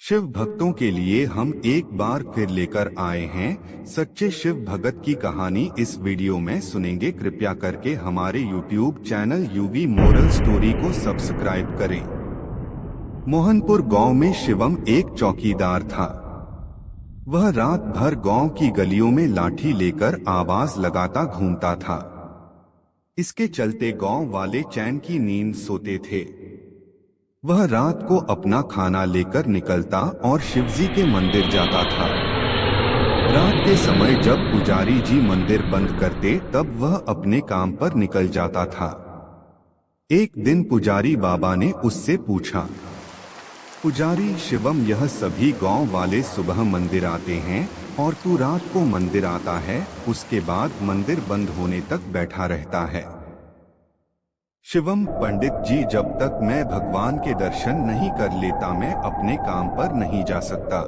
शिव भक्तों के लिए हम एक बार फिर लेकर आए हैं सच्चे शिव भगत की कहानी। इस वीडियो में सुनेंगे। कृपया करके हमारे YouTube channel UV moral story को सब्सक्राइब करें। मोहनपुर गांव में शिवम एक चौकीदार था। वह रात भर गांव की गलियों में लाठी लेकर आवाज लगाता घूमता था। इसके चलते गांव वाले चैन की नींद सोते थे। वह रात को अपना खाना लेकर निकलता और शिवजी के मंदिर जाता था। रात के समय जब पुजारी जी मंदिर बंद करते तब वह अपने काम पर निकल जाता था। एक दिन पुजारी बाबा ने उससे पूछा, पुजारी शिवम, यह सभी गांव वाले सुबह मंदिर आते हैं और तू रात को मंदिर आता है, उसके बाद मंदिर बंद होने तक बैठा रहता है। शिवम, पंडित जी, जब तक मैं भगवान के दर्शन नहीं कर लेता मैं अपने काम पर नहीं जा सकता।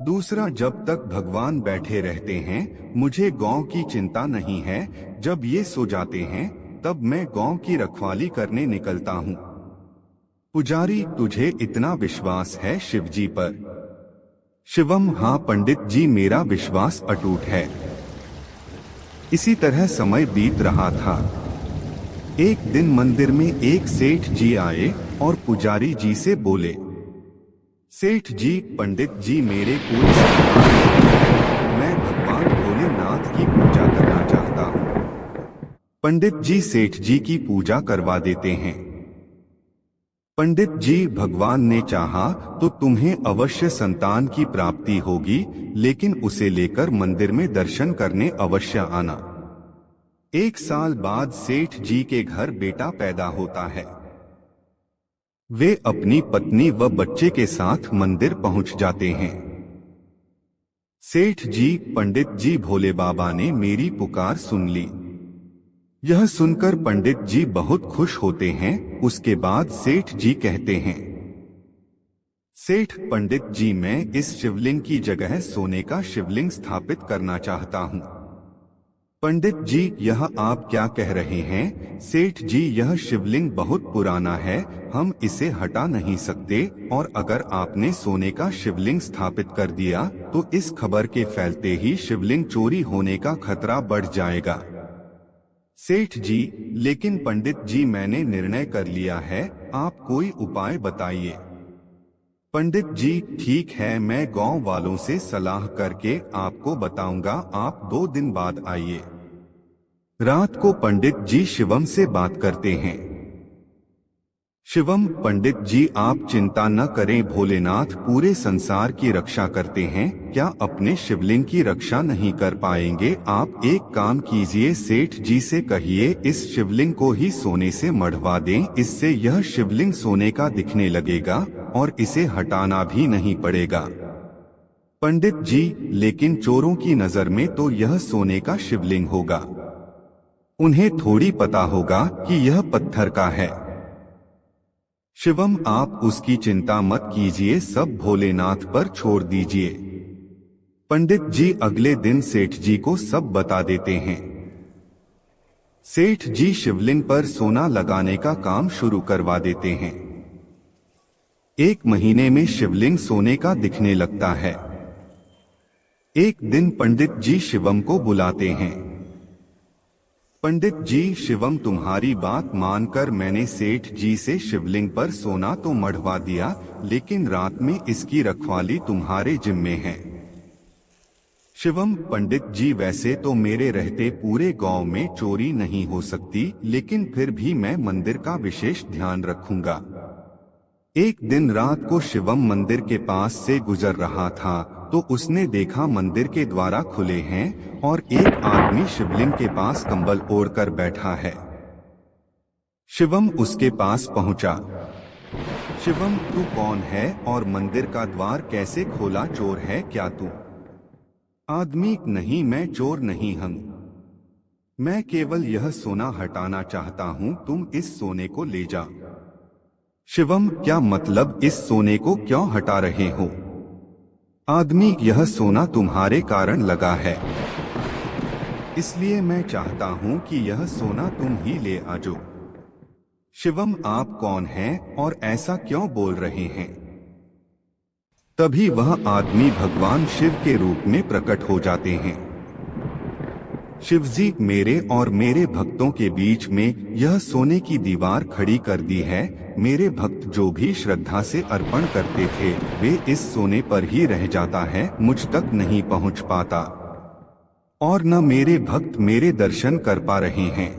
दूसरा, जब तक भगवान बैठे रहते हैं मुझे गांव की चिंता नहीं है। जब ये सो जाते हैं तब मैं गांव की रखवाली करने निकलता हूँ। पुजारी, तुझे इतना विश्वास है शिवजी पर? शिवम, हाँ पंडित जी, मेरा विश्वास अटूट है। इसी तरह समय बीत रहा था। एक दिन मंदिर में एक सेठ जी आए और पुजारी जी से बोले, सेठ जी, पंडित जी मेरे कुल मैं भगवान भोलेनाथ की पूजा करना चाहता हूँ। पंडित जी सेठ जी की पूजा करवा देते हैं। पंडित जी, भगवान ने चाहा तो तुम्हें अवश्य संतान की प्राप्ति होगी, लेकिन उसे लेकर मंदिर में दर्शन करने अवश्य आना। एक साल बाद सेठ जी के घर बेटा पैदा होता है। वे अपनी पत्नी व बच्चे के साथ मंदिर पहुंच जाते हैं। सेठ जी, पंडित जी, भोले बाबा ने मेरी पुकार सुन ली। यह सुनकर पंडित जी बहुत खुश होते हैं। उसके बाद सेठ जी कहते हैं, सेठ पंडित जी, मैं इस शिवलिंग की जगह सोने का शिवलिंग स्थापित करना चाहता हूँ। पंडित जी, यह आप क्या कह रहे हैं? सेठ जी, यह शिवलिंग बहुत पुराना है, हम इसे हटा नहीं सकते, और अगर आपने सोने का शिवलिंग स्थापित कर दिया तो इस खबर के फैलते ही शिवलिंग चोरी होने का खतरा बढ़ जाएगा। सेठ जी, लेकिन पंडित जी, मैंने निर्णय कर लिया है, आप कोई उपाय बताइए। पंडित जी, ठीक है, मैं गांव वालों से सलाह करके आपको बताऊंगा, आप 2 दिन बाद आइए। रात को पंडित जी शिवम से बात करते हैं। शिवम, पंडित जी आप चिंता न करें, भोलेनाथ पूरे संसार की रक्षा करते हैं, क्या अपने शिवलिंग की रक्षा नहीं कर पाएंगे? आप एक काम कीजिए, सेठ जी से कहिए इस शिवलिंग को ही सोने से मढ़वा दें, इससे यह शिवलिंग सोने का दिखने लगेगा और इसे हटाना भी नहीं पड़ेगा। पंडित जी, लेकिन चोरों की नजर में तो यह सोने का शिवलिंग होगा, उन्हें थोड़ी पता होगा कि यह पत्थर का है। शिवम, आप उसकी चिंता मत कीजिए, सब भोलेनाथ पर छोड़ दीजिए। पंडित जी अगले दिन सेठ जी को सब बता देते हैं। सेठ जी शिवलिंग पर सोना लगाने का काम शुरू करवा देते हैं। 1 महीने में शिवलिंग सोने का दिखने लगता है। एक दिन पंडित जी शिवम को बुलाते हैं। पंडित जी, शिवम, तुम्हारी बात मानकर मैंने सेठ जी से शिवलिंग पर सोना तो मढ़वा दिया, लेकिन रात में इसकी रखवाली तुम्हारे जिम्मे है। शिवम, पंडित जी, वैसे तो मेरे रहते पूरे गांव में चोरी नहीं हो सकती, लेकिन फिर भी मैं मंदिर का विशेष ध्यान रखूंगा। एक दिन रात को शिवम मंदिर के पास से गुजर रहा था तो उसने देखा मंदिर के द्वार खुले हैं और एक आदमी शिवलिंग के पास कंबल ओढ़कर बैठा है। शिवम उसके पास पहुंचा। शिवम, तू कौन है और मंदिर का द्वार कैसे खोला? चोर है क्या तू? आदमी, नहीं, मैं चोर नहीं हूं, मैं केवल यह सोना हटाना चाहता हूं, तुम इस सोने को ले जा। शिवम, क्या मतलब? इस सोने को क्यों हटा रहे हो? आदमी, यह सोना तुम्हारे कारण लगा है, इसलिए मैं चाहता हूं कि यह सोना तुम ही ले आजो। शिवम, आप कौन हैं और ऐसा क्यों बोल रहे हैं? तभी वह आदमी भगवान शिव के रूप में प्रकट हो जाते हैं। शिवजी मेरे और मेरे भक्तों के बीच में यह सोने की दीवार खड़ी कर दी है। मेरे भक्त जो भी श्रद्धा से अर्पण करते थे वे इस सोने पर ही रह जाता है, मुझ तक नहीं पहुंच पाता और न मेरे भक्त मेरे दर्शन कर पा रहे हैं।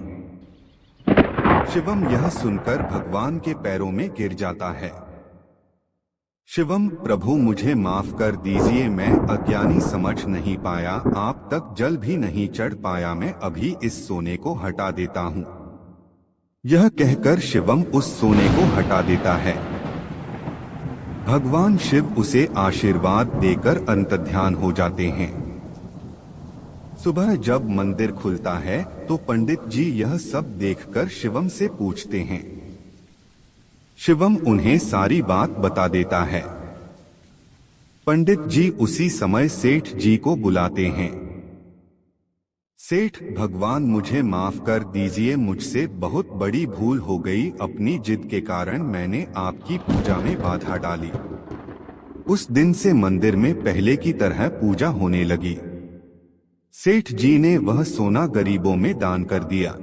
शिवम यह सुनकर भगवान के पैरों में गिर जाता है। शिवम प्रभु मुझे माफ कर दीजिए, मैं अज्ञानी समझ नहीं पाया, आप तक जल भी नहीं चढ़ पाया, मैं अभी इस सोने को हटा देता हूँ। यह कहकर शिवम उस सोने को हटा देता है। भगवान शिव उसे आशीर्वाद देकर अंतर्ध्यान हो जाते हैं। सुबह जब मंदिर खुलता है तो पंडित जी यह सब देखकर शिवम से पूछते हैं। शिवम उन्हें सारी बात बता देता है। पंडित जी उसी समय सेठ जी को बुलाते हैं। सेठ भगवान मुझे माफ कर दीजिए, मुझसे बहुत बड़ी भूल हो गई, अपनी जिद के कारण मैंने आपकी पूजा में बाधा डाली। उस दिन से मंदिर में पहले की तरह पूजा होने लगी। सेठ जी ने वह सोना गरीबों में दान कर दिया।